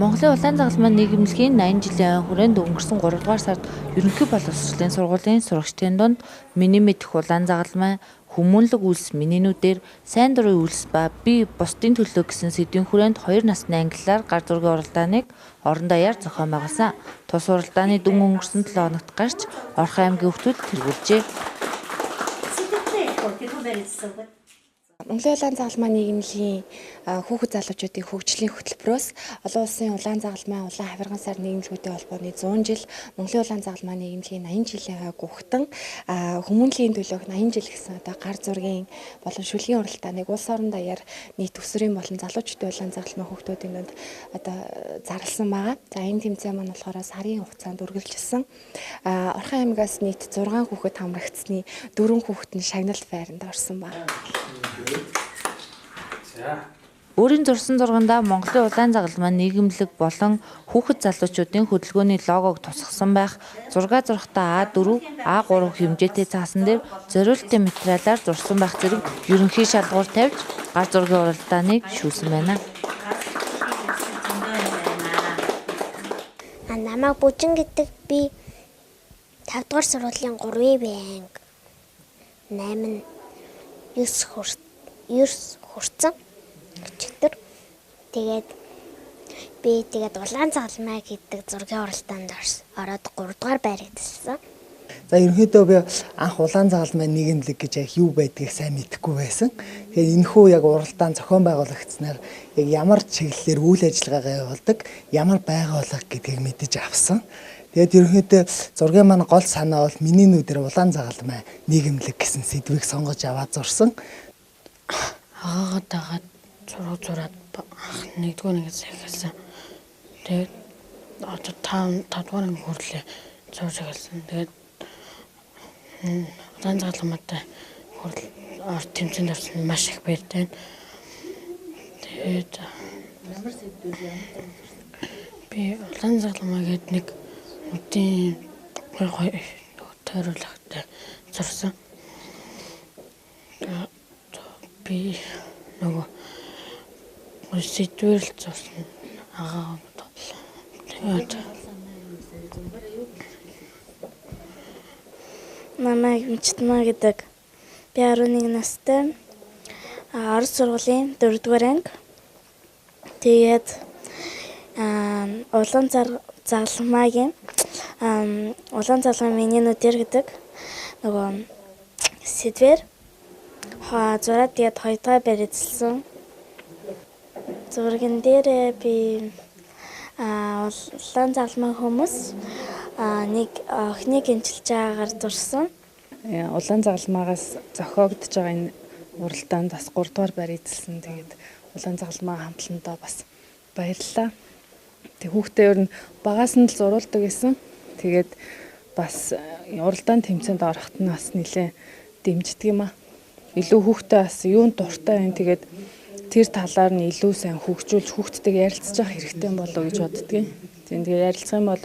Монголын улаан загалмайн нийгэмлэгийн 80 жилийн ойн хүрээнд өнгөрсөн 3 дугаар сард ерөнхий боловсролын сургуулийн сурагчдын дунд миний мэдэх улаан загалмайн, хүмүүнлэг үйлс минийнүүдээр сайн дурын үйлс ба би бусдын төлөө гэсэн сэдвийн хүрээнд 2 насны ангиллаар гар зургийн уралдааныг орон даяар зохион байгуулсан. Тус уралдааны дүн өнгөрсөн 7 хоногт гарч Орхон аймгийн хүүхдүүд тэргүүлжээ. Монголын улаан загалмайн нийгэмлэгийн хүүхэд залуучуудын хөгжлийн хөтөлбөрөөс олон улсын улаан загалмайн улаан хавирган сар нийгэмлэгүүдийн холбооны 100 жил Монголын улаан загалмайн нийгэмлэгийн 80 жилийн хойг ухтан хүмүүнлэгийн төлөөх 80 жил гэсэн одоо гар зургийн болон шүлгийн уралдааныг улс орон даяар нийт төсвөрийн болон залуучуудын улаан загалмайн хүүхдүүдийн дунд одоо зарласан байгаа. За энэ тэмцээн маань болохоор сарын хугацаанд үргэлжилсэн. Орхон аймгаас нийт 6 хүүхэд хамрагдсны 4 хүүхэд нь шагналт байранд орсон байна. Өөрийн зурсан зургандаа Монголын улаан загалмайн нийгэмлэг болон хүүхэд залуучуудын хөдөлгөөний логог тусгасан байх. Зураг зурхтаа А4, А3 хэмжээтэй цаасан дээр зориултын материалаар зурсан байх зэрэг ерөнхий шалгуур тавьж гар зургийн уралдааныг шүүлсэн байна. Намайг Бүжин гэдэг би 5 дугаар сургуулийн 3-ийн банк 8 9 хүрсэн өчигдөр. Тэгээд улаан загалмай гэдэг зургийн уралдаанд ороод 3 дугаар байрыг тэлсэн. За ерөнхийдөө би анх улаан загалмайн нийгэмлэг гэж яг юу байдгийг сайн мэдэхгүй байсан. Тэгэхээр энэхүү яг уралдаан зохион байгуулагдсанаар яг ямар чиглэлээр үйл ажиллагаагаа явуулдаг, ямар байгууллага гэдгийг мэдэж авсан. Тэгээд ерөнхийдөө зургийн маань гол санаа бол миний нүдээр улаан загалмай нийгэмлэг гэсэн сэдвийг сонгож аваад зурсан. Агаагаад дагаад зураад нэгдүгээр нэгэд захиалсан. Тэгээд одоо 5 дугаар анги хүрлээ зурж захиалсан. Тэгээд улаан загалмайтай тэмцээнд орсон маш их баяртай. Тэгээд би улаан загалмай гэдэг нэг үдийн тойруулахтай зурсан. Би нөгөө сэдвэр л зурсан. Намайг Мичтмаа гэдэг. Би 11 настай. Орос сургуулийн 4-р анги. Тэгээд улаан загалмайгийн улаан загалмайн минийнүүдэр гэдэг нөгөө сэдвэр зураад тэгээд 2 дугаар байр эзэлсэн. Зурган дээр би улаан загалмайн хүмүүс нэг охиныг эмчилж байгаагаар зурсан. Улаан загалмайгаас зохиогдож байгаа энэ уралдаанд бас 3 дугаар байр эзэлсэн. Тэгээд улаан загалмай хамтландаа бас баярлалаа. Тэг хүүхдээ ер нь багаас нь л зурулдаг гэсэн. Тэгээд бас уралдаан тэмцээнд орохт нь бас нэлээд дэмждэг юм аа. Илүү хүүхдээ бас юунд дуртай байна. Тэгээд тэр талаар нь илүү сайн хөгжүүлж хүүхдтэйгээ ярилцаж явах хэрэгтэй болов гэж боддгийн. Тэгээд ярилцах юм бол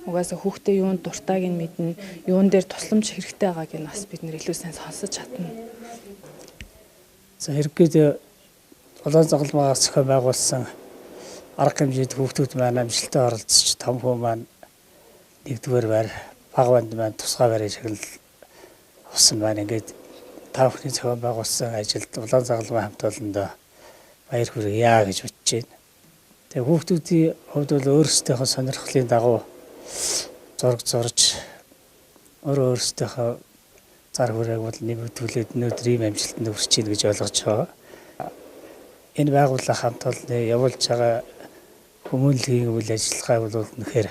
угаасаа хүүхдээ юунд дуртайг нь мэднэ, юун дээр тусламж хэрэгтэй байгааг нь бас бид нэр илүү сайн сонсож чадна. За хэрэггээд улаан загалмайгаас зохион байгуулсан арга хэмжээнд хүүхдүүд маань амжилттай оролцож том хүү маань 1-р байр, бага банд маань тусгай байрыг шагнал авсан байна. Ингээд та бүхний зохион байгуулсан ажилд улаан загалмайн хамт олондоо баяр хүргье гэж бодож байна. Тэгээ хүүхдүүдийн хувьд бол өөрсдийнхөө сонирхлын дагуу зураг зурж өөрсдийнхөө зар хүрээг бол нэмэгдүүлээд өнөөдөр ийм амжилтанд хүрч байна гэж ойлгож байгаа. Энэ байгууллага хамт олонны явуулж байгаа хүмүүнлэгийн үйл ажиллагаа бол үнэхээр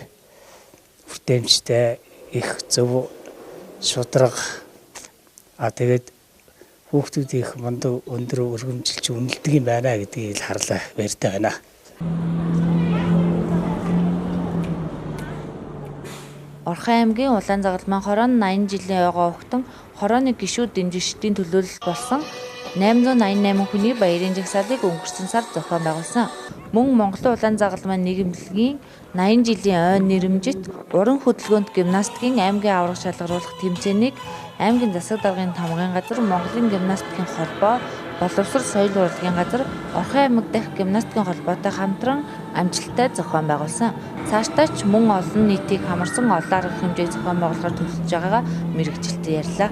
хүртээмжтэй, их зөв, шударга тэгээд хүүхдүүдийн их мундаг өндөр өргөмжилж үнэлдэг юм байна гэдгийг харлаа баяртай байна. Орхон аймгийн улаан загалмайн хорон 80 жилийн ойгоо ухтан хорооны гишүүд дэмжигчдийн төлөөлөлт болсон 888 хүний баярын жагсаалыг өнгөрсөн сард зохион байгуулсан. Мөн Монголын улаан загалмайн нийгэмлэгийн 80 жилийн ойн нэрэмжит уран хөдөлгөөнт гимнастикийн аймгийн аварга шалгаруулах тэмцээнийг аймгийн засаг даргын тамгын газар Монголын гимнастикийн холбоо боловсрол соёл урлагийн газар Орхон аймаг дахь гимнастикийн холбоотой хамтран амжилттай зохион байгуулсан. Цаашдаа ч мөн олон нийтийг хамарсан олон арга хэмжээг зохион байгуулахаар төлөвлөж байгаагаа мэргэжилтэд ярьлаа.